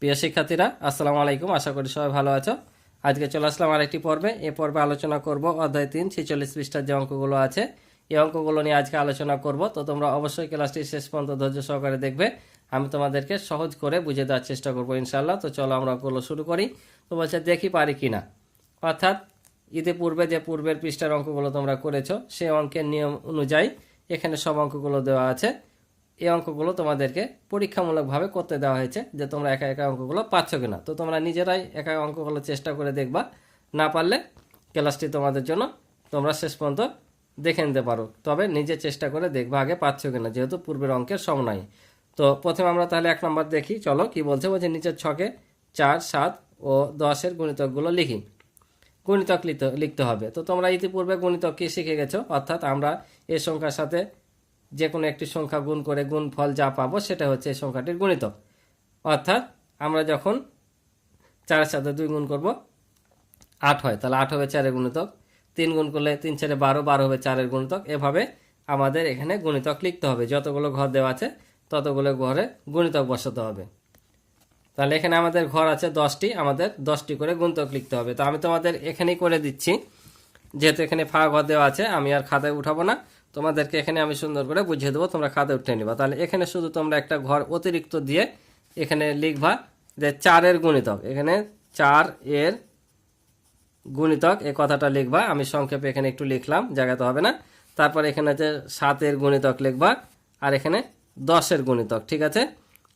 প্রিয় শিক্ষার্থীরা, আসসালামু আলাইকুম। আশা করি সবাই ভালো আছো। আজকে চলে আসলাম আরেকটি পর্বে। এই পর্বে আলোচনা করব অধ্যায় 3 46 পৃষ্ঠার যে অঙ্কগুলো আছে, এই অঙ্কগুলো নিয়ে আজকে আলোচনা করব। তো তোমরা অবশ্যই ক্লাসটি শেষ পর্যন্ত ধৈর্য সহকারে দেখবে। আমি তোমাদেরকে সহজ করে বুঝিয়ে দেওয়ার চেষ্টা করবো ইনশাল্লাহ। তো চলো আমরা অঙ্কগুলো শুরু করি। তো বলছে দেখি পারি কিনা, অর্থাৎ ইতিপূর্বে যে পূর্বের পৃষ্ঠার অঙ্কগুলো তোমরা করেছো সেই অঙ্কের নিয়ম অনুযায়ী এখানে সব অঙ্কগুলো দেওয়া আছে। এই অঙ্কগুলো তোমাদেরকে পরীক্ষামূলকভাবে করতে দেওয়া হয়েছে যে তোমরা একা একা অঙ্কগুলো পাচ্ছ কিনা। তো তোমরা নিজেরাই একা অঙ্কগুলো চেষ্টা করে দেখবা, না পারলে ক্লাসটি তোমাদের জন্য তোমরা শেষ পর্যন্ত দেখে নিতে পারো। তবে নিজে চেষ্টা করে দেখবা আগে পাচ্ছ কিনা, যেহেতু পূর্বের অঙ্কের সমন্বয়। তো প্রথমে আমরা তাহলে 1 নম্বর দেখি। চলো কি বলছে। বলছে নিচের ছকে 4, 7 ও 10-এর গুণিতকগুলো লিখি। গুণিতক লিখতে হবে। তো তোমরা ইতিপূর্বে গুণিতক কি শিখে গেছো, অর্থাৎ আমরা এই সংখ্যার সাথে যে কোনো একটি সংখ্যা গুণ করে গুণফল যা পাবো সেটা হচ্ছে এই সংখ্যাটির গুণিতক। অর্থাৎ আমরা যখন 4-এর সাথে 2 গুণ করব 8 হয়, তাহলে 8 হবে 4-এর গুণিতক। 3 গুণ করলে 3 4 12, 12 হবে 4-এর গুণিতক। এভাবে আমাদের এখানে গুণিতক লিখতে হবে। যতগুলো ঘর দেওয়া আছে ততগুলো ঘরে গুণিতক বসাতে হবে। তাহলে এখানে আমাদের ঘর আছে 10টি, আমাদের 10টি করে গুণিতক লিখতে হবে। তো আমি তোমাদের এখানেই করে দিচ্ছি, যেহেতু এখানে ফাঁকা ঘর দেওয়া আছে। আমি আর খাতায় উঠাবো না, তোমাদেরকে এখানে আমি সুন্দর করে বুঝিয়ে দেবো, তোমরা খাতায় উঠে নিবা। তাহলে এখানে শুধু তোমরা একটা ঘর অতিরিক্ত দিয়ে এখানে লিখবা যে 4-এর গুণিতক। এখানে 4-এর গুণিতক এই কথাটা লিখবা। আমি সংক্ষেপে এখানে একটু লিখলাম, জায়গাতে হবে না। তারপর এখানে যে 7-এর গুণিতক লিখবা, আর এখানে 10-এর গুণিতক। ঠিক আছে,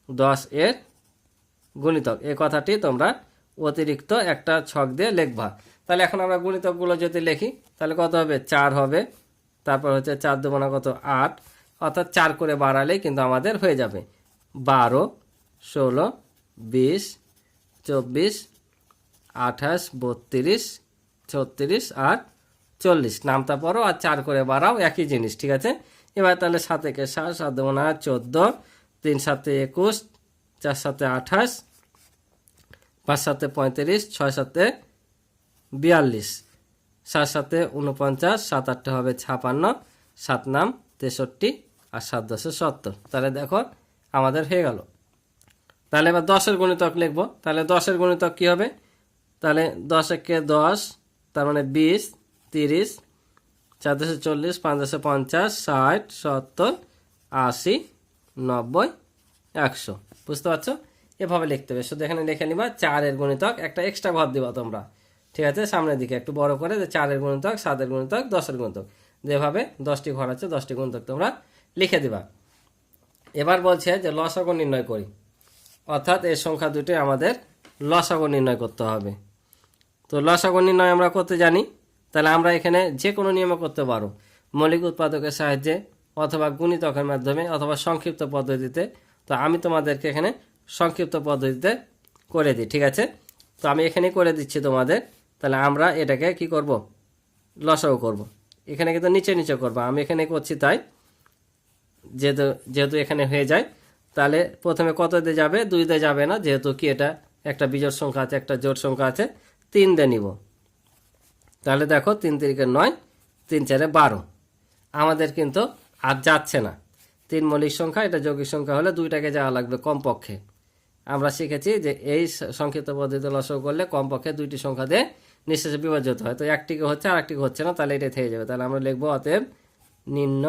10-এর গুণিতক এই কথাটি তোমরা অতিরিক্ত একটা ছক দিয়ে লিখবা। তাহলে এখন আমরা গুণিতকগুলো যদি লিখি তাহলে কত হবে, 4 হবে। তারপর হচ্ছে 4 দুগুণা কত, 8, অর্থাৎ 4 করে বাড়ালেই কিন্তু আমাদের হয়ে যাবে 12, 16, 20, 24, 28, 32, 36 আর 40। নামতা পড়ো আর 4 করে বাড়াও, একই জিনিস। ঠিক আছে, এবার তাহলে 7 একে 7, 7 দুগুণা 14, 3 7 21, 4 7 28, 5 7 35, 6 7 42, 7 7 49, 7 8 হবে 56, 7 নাম 63 আর 7 10 70। তাহলে দেখো আমাদের হয়ে গেল। তাহলে এবার 10-এর গুণিতক লিখবো। তাহলে 10-এর গুণিতক কি হবে, তাহলে 10 একে 10, তার মানে 20, 30, 4 10 40, 5 10 50, 60, 70, 80, 90, 100। বুঝতে পারছো, এভাবে লিখতে হবে। শুধু এখানে লিখে নিবা 4-এর গুণিতক, একটা এক্সট্রা ঘর দিবা তোমরা। ঠিক আছে, সামনের দিকে একটু বড় করে যে 4-এর গুণিতক, 7-এর গুণিতক, 10-এর গুণিতক, যেভাবে 10টি ঘর আছে 10টি গুণিতক তোমরা লিখে দিবা। এবার বলছে যে লসাগু নির্ণয় করি, অর্থাৎ এই সংখ্যা দুটি আমাদের লসাগু নির্ণয় করতে হবে। তো লসাগু নির্ণয় আমরা করতে জানি, তাহলে আমরা এখানে যে কোনো নিয়মে করতে পারো, মৌলিক উৎপাদকের সাহায্যে অথবা গুণিতকের মাধ্যমে অথবা সংক্ষিপ্ত পদ্ধতিতে। তো আমি তোমাদেরকে এখানে সংক্ষিপ্ত পদ্ধতিতে করে দিই। ঠিক আছে, তো আমি এখানে করে দিচ্ছি তোমাদের। তাহলে আমরা এটাকে কি করব, লসাগু করব। এখানে কিন্তু নিচে নিচে করবো, আমি এখানে করছি তাই, যেহেতু এখানে হয়ে যায়। তাহলে প্রথমে কত দিয়ে যাবে, 2 দিয়ে যাবে না, যেহেতু কি এটা একটা বিজোড় সংখ্যা আছে, একটা জোড় সংখ্যা আছে, 3 দিয়ে নিব। তাহলে দেখো 3 3 9, 3 4 12। আমাদের কিন্তু আর যাচ্ছে না, 3 মৌলিক সংখ্যা, এটা যৌগিক সংখ্যা হলে 2টাকে যাওয়া লাগবে কমপক্ষে। আমরা শিখেছি যে এই সংক্ষিপ্ত পদ্ধতিতে লসাগু করলে কমপক্ষে 2টি সংখ্যা দিয়ে নিঃশেষে বিভাজ্য হয়। তো একটিকে হচ্ছে আর একটিকে হচ্ছে না, তাহলে এটা থেকে যাবে। তাহলে আমরা লিখবো অতএব নিম্ন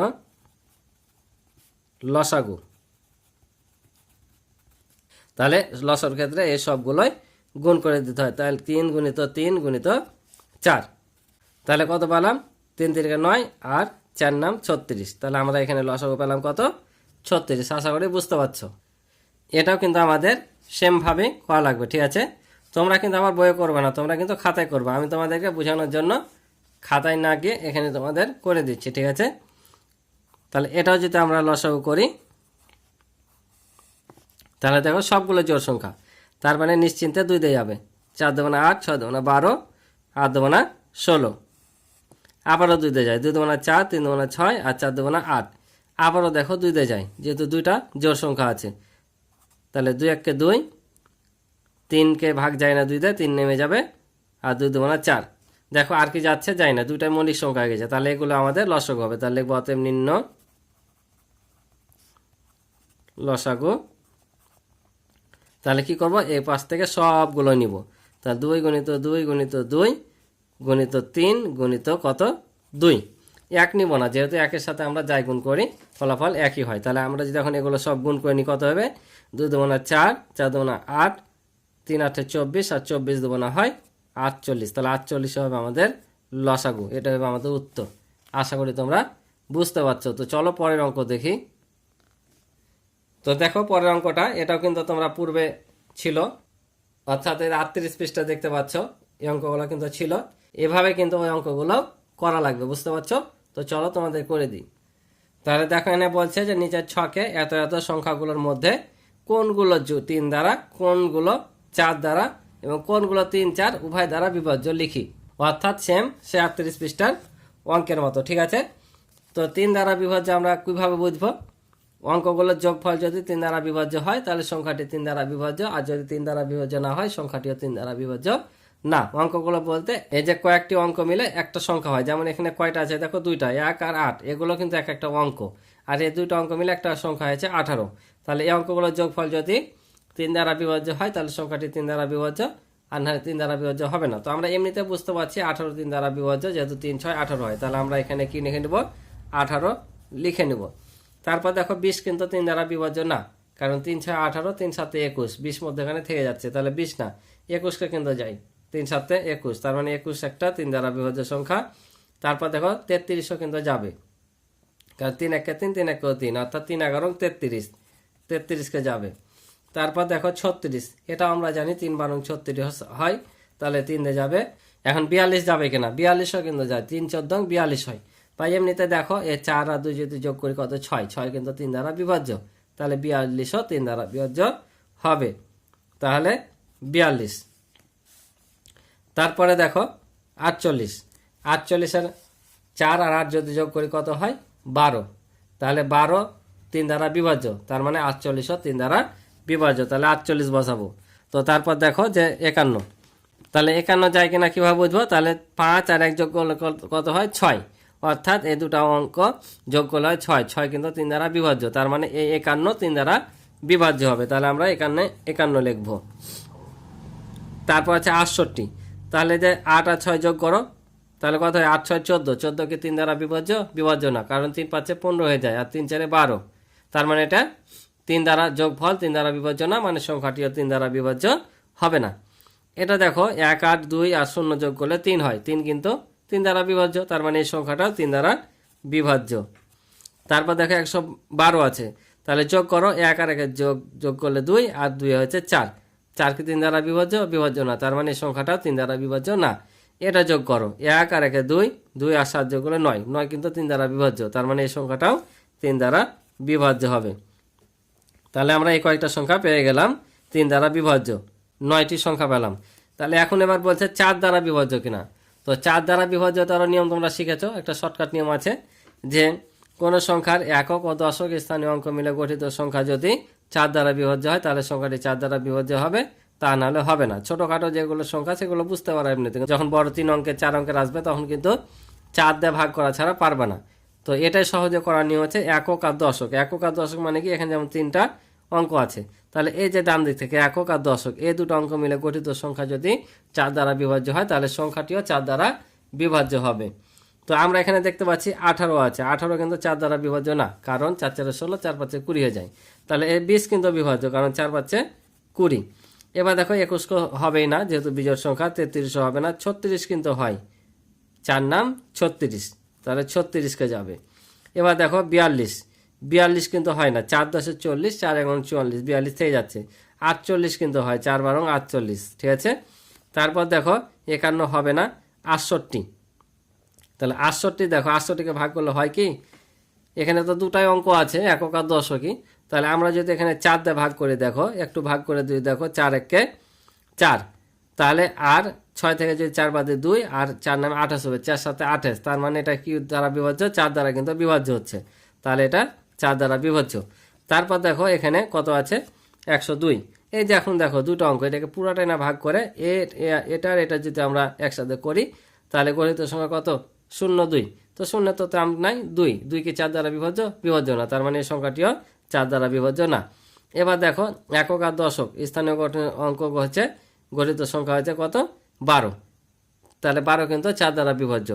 লসাগু। তাহলে লসাগুর ক্ষেত্রে এই সবগুলোই গুণ করে দিতে হয়। তাহলে 3 গুণিত 3 গুণিত 4, তাহলে কত পেলাম, 3 3 9 আর 4 নাম 36। তাহলে আমরা এখানে লসাগু পেলাম কত, 36। আশা করি বুঝতে পারছো। এটাও কিন্তু আমাদের সেমভাবে করা লাগবে। ঠিক আছে, তোমরা কিন্তু আমার বইয়ে করবে না, তোমরা কিন্তু খাতায় করবে। আমি তোমাদেরকে বোঝানোর জন্য খাতায় না গিয়ে এখানে তোমাদের করে দিচ্ছি। ঠিক আছে, তাহলে এটাও যদি আমরা লসাগু করি তাহলে দেখো সবগুলো জোড় সংখ্যা, তার মানে নিশ্চিন্তে 2 দিয়ে যাবে। 4 দুগুণা 8, 6 দুগুণা 12, 8 দুগুণা 16, আবারও 2 দিয়ে যায়। 2 দুগুণা 4, 3 দুগুণা 6 আর 4 দুগুণা 8। আবারও দেখো 2 দিয়ে যায়, যেহেতু 2টা জোড় সংখ্যা আছে। তাহলে 2 1 কে 2, 3কে ভাগ যায় না 2 দিয়ে, 3 নেমে যাবে, আর 2 দুগুণা 4। দেখো আর কি যাচ্ছে, যায় না, 2টাই মৌলিক সংখ্যা হয়ে গেছে। তাহলে এগুলো আমাদের লসাগু হবে। তাহলে লিখবো অতএব নিম্ন লসাগু। তাহলে কি করব, এই পাশ থেকে সবগুলো নিব। তাহলে 2 গুণিত 2 গুণিত 2 গুণিত 3 গুণিত কত 2, এক নিব না, যেহেতু একের সাথে আমরা যাই গুণ করি ফলাফল একই হয়। তাহলে আমরা যদি এখন এগুলো সব গুণ করে নিই কত হবে, 2 দুগুণা 4, 4 দুগুণা 8, 3 8 24, আর 24 দুগুণা হয় 48। তাহলে 48 হবে আমাদের লসাগু, এটা হবে আমাদের উত্তর। আশা করি তোমরা বুঝতে পারছো। তো চলো পরের অঙ্ক দেখি। তো দেখো পরের অঙ্কটা, এটাও কিন্তু তোমরা পূর্বে ছিল, অর্থাৎ 38 পৃষ্ঠা দেখতে পাচ্ছ, এই অঙ্কগুলো কিন্তু ছিল। এভাবে কিন্তু ওই অঙ্কগুলো করা লাগবে, বুঝতে পারছো। তো চলো তোমাদের করে দিই। তাহলে দেখো এখানে বলছে যে নিচের ছকে এত এত সংখ্যাগুলোর মধ্যে কোনগুলো 3 দ্বারা, কোনগুলো 4 দ্বারা এবং কোনগুলো 3 4 উভয় দ্বারা বিভাজ্য লিখি। অর্থাৎ সেম সে 38 পৃষ্ঠার অঙ্কের মতো, ঠিক আছে। তো 3 দ্বারা বিভাজ্য আমরা কিভাবে বুঝবো, অঙ্কগুলোর যোগফল যদি 3 দ্বারা বিভাজ্য হয় তাহলে সংখ্যাটি 3 দ্বারা বিভাজ্য, আর যদি 3 দ্বারা বিভাজ্য না হয় সংখ্যাটিও 3 দ্বারা বিভাজ্য না। অঙ্কগুলো বলতে এই যে কয়েকটি অঙ্ক মিলে একটা সংখ্যা হয়, যেমন এখানে কয়টা আছে দেখো, 2টা, 1 আর 8, এগুলো কিন্তু এক একটা অঙ্ক, আর এই 2টা অঙ্ক মিলে একটা সংখ্যা হয়েছে 18। তাহলে এই অঙ্কগুলোর যোগফল যদি 3 দ্বারা বিভাজ্য হয় তাহলে সংখ্যাটি 3 দ্বারা বিভাজ্য, আর না 3 দ্বারা বিভাজ্য হবে না। তো আমরা এমনিতে বুঝতে পারছি 18 3 দ্বারা বিভাজ্য, যেহেতু 3 6 18 হয়, তাহলে আমরা এখানে কি লিখে নেব, 18 লিখে নেব। তারপর দেখো 20 কিন্তু 3 দ্বারা বিভাজ্য না, কারণ 3 6 18, 3 7 21, 20 মধ্যখানে থেকে যাচ্ছে, তাহলে 20 না, 21কে কিন্তু যাই, 3 7 21, তার মানে 21 একটা 3 দ্বারা বিভাজ্য সংখ্যা। তারপর দেখো 33ও কিন্তু যাবে, কারণ 3 1 3, 3 1 3, অর্থাৎ 3 11 33, 33কে যাবে। তারপর দেখো 36, এটা আমরা জানি 3 12 36 হয়, তাহলে 3 দিয়ে যাবে। এখন 42 যাবে কিনা, 42ও কিন্তু যায়, 3 14 42 হয়। তাই এমনিতে দেখো এ 4 আর 2 যদি যোগ করি কত 6, 6 কিন্তু 3 দ্বারা বিভাজ্য, তাহলে 42ও 3 দ্বারা বিভাজ্য হবে, তাহলে 42। তারপরে দেখো 48, 48-এর 4 আর 8 যদি যোগ করি কত হয় 12, তাহলে 12 3 দ্বারা বিভাজ্য, তার মানে 48ও 3 দ্বারা বিভাজ্য, তাহলে 48 বসাবো। তো তারপর দেখো যে 51, তাহলে 51 যায় কিনা কিভাবে বুঝবো, তাহলে 5 আর 1 যোগ করলে কত হয় 6, অর্থাৎ এই দুটো অঙ্ক যোগ করলে হয় 6, 6 কিন্তু 3 দ্বারা বিভাজ্য, তার মানে এই 51 3 দ্বারা বিভাজ্য হবে, তাহলে আমরা এখানে 51 লিখবো। তারপর আছে 68, তাহলে যে 8 আর 6 যোগ করো, তাহলে কত হয় 8 6 14, 14 কি 3 দ্বারা বিভাজ্য, বিভাজ্য না, কারণ 3 5 15 হয়ে যায়, আর 3 4 12, তার মানে এটা 3 দ্বারা যোগফল 3 দ্বারা বিভাজ্য না, মানে সংখ্যাটিও 3 দ্বারা বিভাজ্য হবে না। এটা দেখো 1 8 2 আর 0 যোগ করলে 3 হয়, 3 কিন্তু 3 দ্বারা বিভাজ্য, তার মানে এই সংখ্যাটাও 3 দ্বারা বিভাজ্য। তারপর দেখো 112 আছে, তাহলে যোগ করো, 1 আর 1 যোগ করলে 2, আর 2 হচ্ছে 4, 4 কি 3 দ্বারা বিভাজ্য, বিভাজ্য না, তার মানে এই সংখ্যাটাও 3 দ্বারা বিভাজ্য না। এটা যোগ করো, 1 আর 1 2, 2 আর 7 যোগ করলে 9, 9 কিন্তু 3 দ্বারা বিভাজ্য, তার মানে এই সংখ্যাটাও 3 দ্বারা বিভাজ্য হবে। তাহলে আমরা এই কয়েকটা সংখ্যা পেয়ে গেলাম 3 দ্বারা বিভাজ্য, 9টি সংখ্যা পেলাম। তাহলে এখন এবার বলছে 4 দ্বারা বিভাজ্য কিনা। তো 4 দ্বারা বিভাজ্য তার নিয়ম তোমরা শিখেছো, একটা শর্টকাট নিয়ম আছে যে কোনো সংখ্যার একক ও দশক স্থানীয় অঙ্ক মিলে গঠিত সংখ্যা যদি 4 দ্বারা বিভাজ্য হয় তাহলে সংখ্যাটি 4 দ্বারা বিভাজ্য হবে, তা নাহলে হবে না। ছোটোখাটো যেগুলো সংখ্যা সেগুলো বুঝতে পারো এমনিতে, যখন বড় 3 অঙ্কের 4 অঙ্কের আসবে তখন কিন্তু 4 দিয়ে ভাগ করা ছাড়া পারবে না। তো এটাই সহজে করার নিয়ম হচ্ছে একক আর দশক। একক আর দশক মানে কি, এখানে যেমন 3টা অঙ্ক আছে, তাহলে এই যে ডান দিক থেকে একক আর দশক এই দুটো অঙ্ক মিলে গঠিত সংখ্যা যদি 4 দ্বারা বিভাজ্য হয় তাহলে সংখ্যাটিও 4 দ্বারা বিভাজ্য হবে। তো আমরা এখানে দেখতে পাচ্ছি 18 আছে, 18 কিন্তু 4 দ্বারা বিভাজ্য না, কারণ 4 4 16, 4 5 20 হয়ে যায়। তাহলে এই 20 কিন্তু বিভাজ্য, কারণ 4 5 20। এবার দেখো 21 হবেই না, যেহেতু বিজোড় সংখ্যা। 33 হবে না, 36 কিন্তু হয়, 4 নাম 36, তাহলে 36কে যাবে। এবার দেখো 42, 42 কিন্তু হয় না, 4 10 40, 4 11 44, 42 থেকে যাচ্ছে। 48 কিন্তু হয়, 4 12 48, ঠিক আছে। তারপর দেখো 51 হবে না, 68, তাহলে 68 দেখো 68কে ভাগ করলে হয় কি, এখানে তো দুটাই অঙ্ক আছে একক আর দশকই, তাহলে আমরা যদি এখানে 4 দিয়ে ভাগ করে দেখো, একটু ভাগ করে যদি দেখো 4 1 4, তাহলে আর 6 থেকে যদি 4 বাদে 2 আর 4 নামে 28 হবে, 4 7 28, তার মানে এটা কি দ্বারা বিভাজ্য, 4 দ্বারা কিন্তু বিভাজ্য হচ্ছে, তাহলে এটা 4 দ্বারা বিভাজ্য। তারপর দেখো এখানে কত আছে 102, এই যে এখন দেখো দুটো অঙ্ক, এটাকে পুরাটাই না ভাগ করে এটার এটা যদি আমরা একসাথে করি তাহলে গণিত সংখ্যা কত 0 2, তো 0 তো নাই, 2 2 কি 4 দ্বারা বিভাজ্য, বিভাজ্য না, তার মানে এই সংখ্যাটিও 4 দ্বারা বিভাজ্য না। এবার দেখো একক আর দশক স্থানীয় অঙ্ক হচ্ছে গঠিত সংখ্যা হচ্ছে কত 12। তাহলে 12 কিন্তু 4 দ্বারা বিভাজ্য,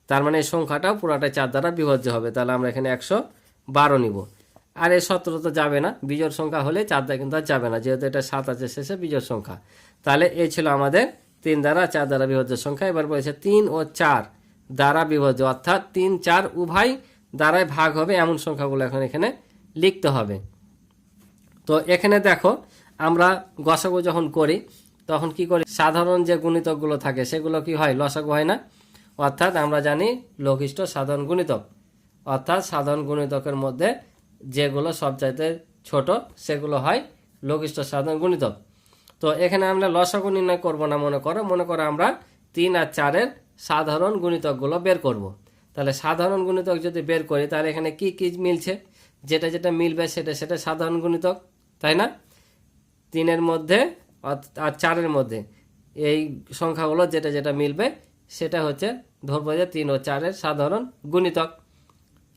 তার মানে এই সংখ্যাটাও পুরাটাই 4 দ্বারা বিভাজ্য হবে। তাহলে আমরা এখানে 112 নিব। আর এই 17 তো যাবে না, বিজোড় সংখ্যা হলে 4 দ্বারা কিন্তু আর যাবে না, যেহেতু এটা 7 আছে শেষে বিজোড় সংখ্যা। তাহলে এই ছিল আমাদের 3 দ্বারা 4 দ্বারা বিভাজ্য সংখ্যা। এবার বলেছে 3 ও 4 দ্বারা বিভাজ্য, অর্থাৎ 3, 4 উভয় দ্বারাই ভাগ হবে এমন সংখ্যাগুলো এখন এখানে লিখতে হবে। তো এখানে দেখো আমরা গসাগু যখন করি তখন কি করি, সাধারণ যে গুণিতকগুলো থাকে সেগুলো কি হয়, লসাগু হয় না। অর্থাৎ আমরা জানি লঘিষ্ঠ সাধারণ গুণিতক, অর্থাৎ সাধারণ গুণিতকের মধ্যে যেগুলো সবচাইতে ছোট সেগুলো হয় লঘিষ্ঠ সাধারণ গুণিতক। তো এখানে আমরা লসাগু নির্ণয় করব না, মনে করো আমরা 3 আর 4-এর সাধারণ গুণিতকগুলো বের করব। তাহলে সাধারণ গুণিতক যদি বের করি তাহলে এখানে কি কি মিলছে, যেটা যেটা মিলবে সেটা সেটা সাধারণ গুণিতক, তাই না। 3-এর মধ্যে আর 4-এর মধ্যে এই সংখ্যাগুলো যেটা যেটা মিলবে সেটা হচ্ছে ধরবো যে 3 ও 4-এর সাধারণ গুণিতক।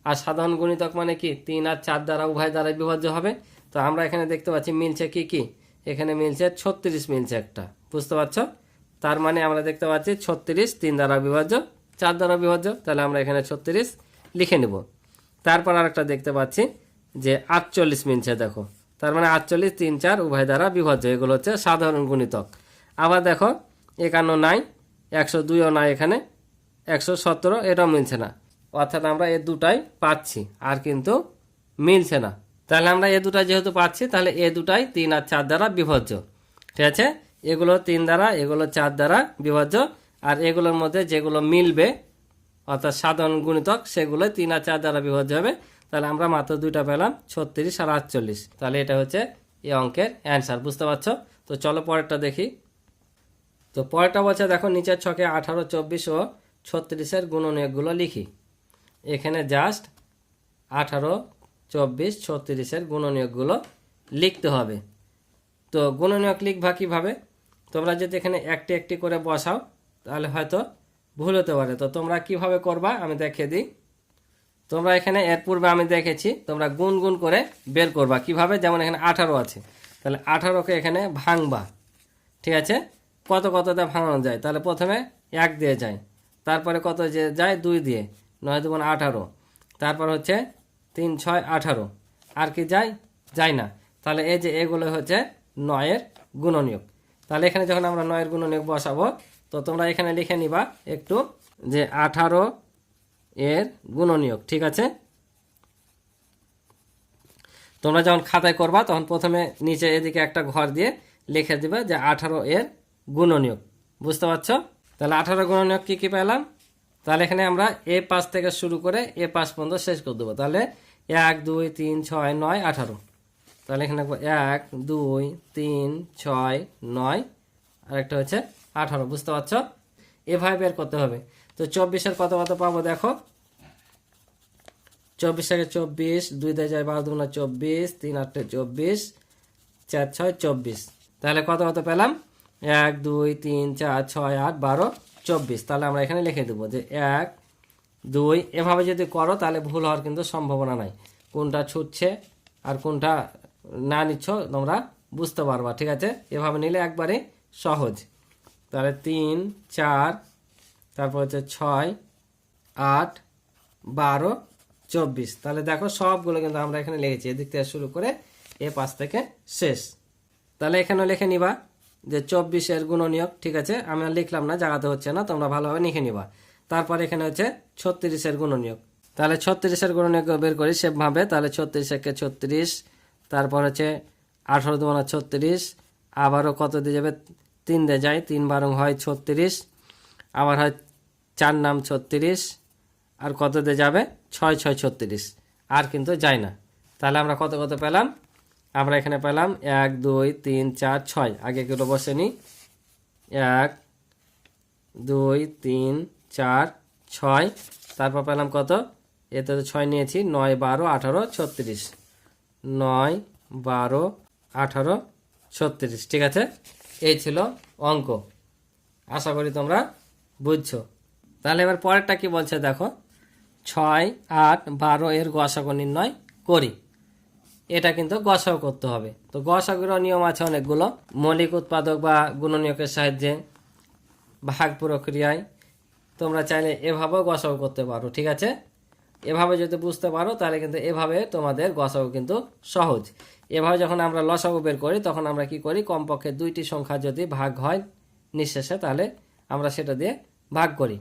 আর সাধারণ গুণিতক মানে কি 3 আর 4 দ্বারা উভয় দ্বারা বিভাজ্য হবে। তো আমরা এখানে দেখতে পাচ্ছি মিলছে কি কি, এখানে মিলছে 36 মিলছে একটা, বুঝতে পারছো। তার মানে আমরা দেখতে পাচ্ছি 36 3 দ্বারা বিভাজ্য 4 দ্বারা বিভাজ্য, তাহলে আমরা এখানে 36 লিখে নিব। তারপর আরেকটা দেখতে পাচ্ছি যে 48 মিলছে, দেখো তার মানে 48 3 4 উভয় দ্বারা বিভাজ্য, এগুলো হচ্ছে সাধারণ গুণিতক। আবার দেখো 51 নাই, 102ও নাই, এখানে 117 এটাও মিলছে না, অর্থাৎ আমরা এ দুটাই পাচ্ছি আর কিন্তু মিলছে না। তাহলে আমরা এ দুটাই যেহেতু পাচ্ছি তাহলে এ দুটাই 3 আর 4 দ্বারা বিভাজ্য, ঠিক আছে। এগুলো 3 দ্বারা, এগুলো 4 দ্বারা বিভাজ্য, আর এগুলোর মধ্যে যেগুলো মিলবে অর্থাৎ সাধারণ গুণিতক সেগুলো 3 আর 4 দ্বারা বিভাজ্য হবে। তাহলে আমরা মাত্র দুইটা পেলাম, 36 আর 48। তাহলে এটা হচ্ছে এই অঙ্কের অ্যান্সার, বুঝতে পারছো। তো চলো পরেরটা দেখি। তো পরেরটা বলছে দেখো নিচের ছকে 18, 24 ও 36-এর গুণনীয়কগুলো লিখি। এখানে জাস্ট 18, 24, 36-এর গুণনীয়কগুলো লিখতে হবে। তো গুণনীয়ক লিখবা কীভাবে, তোমরা যদি এখানে একটি একটি করে বসাও তাহলে হয়তো ভুল হতে পারে। তো তোমরা কিভাবে করবা আমি দেখিয়ে দিই। তোমরা এখানে এর পূর্বে আমি দেখেছি, তোমরা গুণ গুণ করে বের করবা কিভাবে। যেমন এখানে 18 আছে, তাহলে 18কে এখানে ভাঙবা, ঠিক আছে। কত কতটা ভাঙানো যায়, তাহলে প্রথমে 1 দিয়ে যায়, তারপরে কত যে যায় 2 দিয়ে, 9 2 18, তারপর হচ্ছে 3 6 18, আর কি যায় না। তাহলে এই যে এগুলো হচ্ছে 9-এর গুণনীয়ক। তাহলে এখানে যখন আমরা 9-এর গুণনীয়ক বসাবো তো তোমরা এখানে লিখে নিবা একটু যে 18 এর গুণনীয়ক, ঠিক আছে। তোমরা যখন খাতায় করবা তখন প্রথমে নিচে এদিকে একটা ঘর দিয়ে লিখে দিবে যে 18 এর গুণনীয়ক, বুঝতে পারছো। তাহলে 18 গুণনীয়ক কি কি পেলাম, তাহলে এখানে আমরা এ পাশ থেকে শুরু করে এ পাশ পর্যন্ত শেষ করে দেবো। তাহলে 1 2 3 6 9 18, তাহলে এখানে 1 2 3 6 9 আর একটা হচ্ছে 18, বুঝতে পারছো। এভাবে বের করতে হবে। তো 24-এর কত কত পাবো দেখো, 24 থেকে 24, 2 দিয়ে যায় 12 2 24, 3 8 24, 4 6 24, তাহলে কত কত পেলাম 1 2 3 4 6 8 12 24। তাহলে আমরা এখানে লিখে দেবো যে 1 2। এভাবে যদি করো তাহলে ভুল হওয়ার কিন্তু সম্ভাবনা নাই, কোনটা ছুটছে আর কোনটা না নিচ্ছ তোমরা বুঝতে পারবা, ঠিক আছে। এভাবে নিলে একবারে সহজ। তাহলে 3 4, তারপর হচ্ছে 6 8 12 24। তাহলে দেখো সবগুলো কিন্তু আমরা এখানে লিখেছি, এদিক থেকে শুরু করে এ পাশ থেকে শেষ। তাহলে এখানে লিখে নিবা যে 24-এর গুণনীয়ক, ঠিক আছে। আমি আর লিখলাম না, জায়গাতে হচ্ছে না, তোমরা ভালোভাবে লিখে নিবা। তারপর এখানে হচ্ছে 36-এর গুণনীয়ক। তাহলে 36-এর গুণনীয়ক বের করি সেভাবে। তাহলে 36 একে 36, তারপর হচ্ছে 18 2 36, আবারও কত দিয়ে যাবে 3 দিয়ে যায়, 3 12 হয় 36, আবার হয় 4 নাম 36, আর কত দিয়ে যাবে 6 6 36, আর কিন্তু যায় না। তাহলে আমরা কত কত পেলাম, আমরা এখানে পেলাম 1 2 3 4 6। আগে এগুলো বসে নিই, 1 2 3 4 6, তারপর পেলাম কত, এতে তো 6 নিয়েছি, 9 12 18 36, 9 12 18 36, ঠিক আছে। এই ছিল অঙ্ক, আশা করি তোমরা বুঝছো। তাহলে এবার পরেরটা কি বলছে দেখো, 6 8 12 এর গসাগু নির্ণয় করি। এটা কিন্তু গসাও করতে হবে। তো গসাগুর নিয়ম আছে অনেকগুলো, মৌলিক উৎপাদক বা গুণনীয়কের সাহায্যে, ভাগ প্রক্রিয়ায়। তোমরা চাইলে এভাবেও গসাও করতে পারো, ঠিক আছে। এভাবে যদি বুঝতে পারো তাহলে কিন্তু এভাবে তোমাদের গসাও কিন্তু সহজ। এভাবে যখন আমরা লসাগু বের করি তখন আমরা কি করি, কমপক্ষে 2টি সংখ্যা যদি ভাগ হয় নিঃশেষে তাহলে আমরা সেটা দিয়ে ভাগ করি।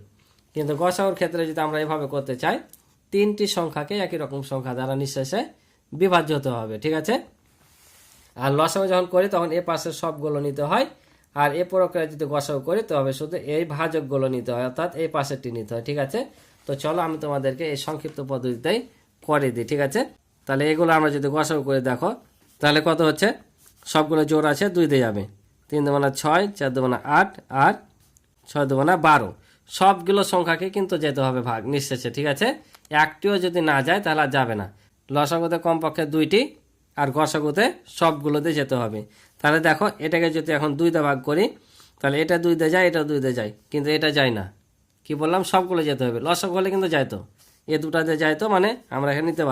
কিন্তু গসাগুর ক্ষেত্রে যদি আমরা এভাবে করতে চাই, 3টি সংখ্যাকে একই রকম সংখ্যা দ্বারা নিঃশেষে বিভাজ্য হতে হবে, ঠিক আছে। আর লসাগু যখন করি তখন এ পাশের সবগুলো নিতে হয়, আর এ প্রক্রিয়া যদি গসাগু করি তবে শুধু এই ভাজকগুলো নিতে হয়, অর্থাৎ এই পাশেরটি নিতে হয়, ঠিক আছে। তো চলো আমি তোমাদেরকে এই সংক্ষিপ্ত পদ্ধতিতেই করে দিই, ঠিক আছে। তাহলে এগুলো আমরা যদি গসাগু করে দেখো তাহলে কত হচ্ছে, সবগুলো জোর আছে 2 দিয়ে যাবে, 3 দুগুণে 6, 4 দুগুণে 8 আর 6 দুগুণে 12। সবগুলো সংখ্যাকে কিন্তু যেতে হবে ভাগ নিঃশেষে, ঠিক আছে। একটিও যদি না যায় তাহলে আর যাবে না। লসাগুতে কমপক্ষে 2টি আর গসাগুতে সবগুলোতে যেতে হবে। তাহলে দেখো এটাকে যদি এখন 2 দিয়ে ভাগ করি তাহলে এটা 2 দিয়ে যায়, এটা 2 দিয়ে যায়, কিন্তু এটা যায় না। কি বললাম, সবগুলো যেতে হবে। লসাগু হলে কিন্তু যাইতো, এ দুটাতে যাইতো, মানে আমরা এখানে নিতে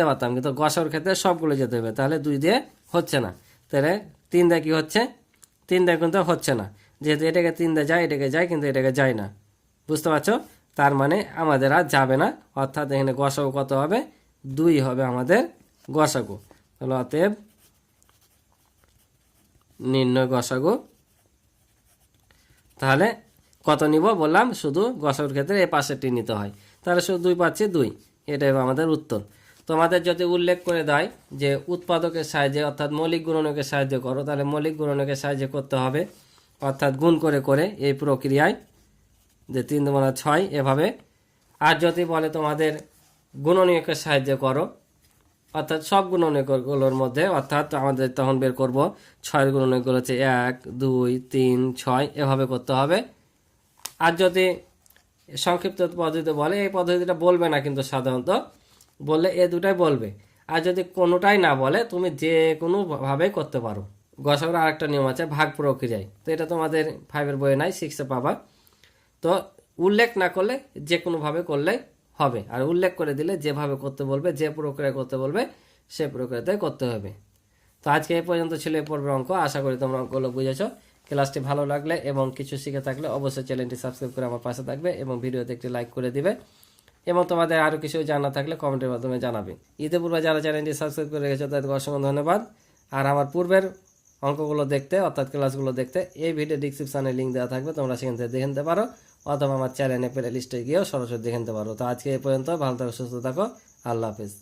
পারতাম, কিন্তু গসাগুর ক্ষেত্রে সবগুলো যেতে হবে। তাহলে 2 দিয়ে হচ্ছে না, তাহলে 3 দিয়ে কি হচ্ছে, 3 দিয়ে কিন্তু হচ্ছে না, যেহেতু এটাকে 3 দিয়ে যায়, এটাকে যায়, কিন্তু এটাকে যায় না। বুঝতে পারছো, তার মানে আমাদের আর যাবে না, অর্থাৎ এখানে গসাগু কত হবে, 2 হবে আমাদের গসাগু। তাহলে অতএব নির্ণয় গসাগু। তাহলে কত নিব বললাম, শুধু গসাগুর ক্ষেত্রে এই পাশেরটি নিতে হয়, তাহলে শুধু 2 পাচ্ছি, 2। এটাই আমাদের উত্তর। তোমাদের যদি উল্লেখ করে দেয় যে উৎপাদকের সাহায্যে অর্থাৎ মৌলিক গুণনীয়কের সাহায্যে করো, তাহলে মৌলিক গুণনীয়কের সাহায্যে করতে হবে, অর্থাৎ গুণ করে করে এই প্রক্রিয়ায়, যে 3 দুগুণে 6 এভাবে। আর যদি বলে তোমাদের গুণনীয়কের সাহায্যে করো, অর্থাৎ সব গুণনীয়কগুলোর মধ্যে, অর্থাৎ আমাদের তখন বের করব 6 গুণনীয়কগুলো হচ্ছে 1, 2, 3, 6 এভাবে করতে হবে। আর যদি সংক্ষিপ্ত পদ্ধতি বলে, এই পদ্ধতিটা বলবে না কিন্তু সাধারণত, বললে এ দুটাই বলবে। আর যদি কোনোটাই না বলে তুমি যে কোনোভাবে করতে পারো। গসাগুর আরেকটা নিয়ম আছে ভাগ প্রক্রিয়ায়, তো এটা তোমাদের 5-এর বইয়ে নাই, 6-এ পাবা। তো উল্লেখ না করলে যে কোনোভাবে করলেই হবে, আর উল্লেখ করে দিলে যেভাবে করতে বলবে, যে প্রক্রিয়া করতে বলবে সে প্রক্রিয়াতে করতে হবে। তো আজকে এই পর্যন্ত ছিল এই পর্বের অঙ্ক। আশা করি তোমরা অঙ্কগুলো বুঝেছো। ক্লাসটি ভালো লাগলে এবং কিছু শিখে থাকলে অবশ্যই চ্যানেলটি সাবস্ক্রাইব করে আমার পাশে থাকবে এবং ভিডিওতে একটি লাইক করে দিবে, এবং তোমাদের আরও কিছু জানা থাকলে কমেন্টের মাধ্যমে জানাবে। ঈদে পূর্বে যারা চ্যানেলটি সাবস্ক্রাইব করে রেখেছো তাদেরকে অসংখ্য ধন্যবাদ। আর আমার পূর্বের অঙ্কগুলো দেখতে, অর্থাৎ ক্লাসগুলো দেখতে, এই ভিডিও ডিসক্রিপশানে লিঙ্ক দেওয়া থাকবে, তোমরা সেখান থেকে দেখে নিতে পারো, অথবা আমার চ্যানেলে প্লে লিস্টে গিয়েও সরাসরি দেখে নিতে পারো। তো আজকে এই পর্যন্ত, ভালো থাকো, সুস্থ থাকো, আল্লাহ হাফিজ।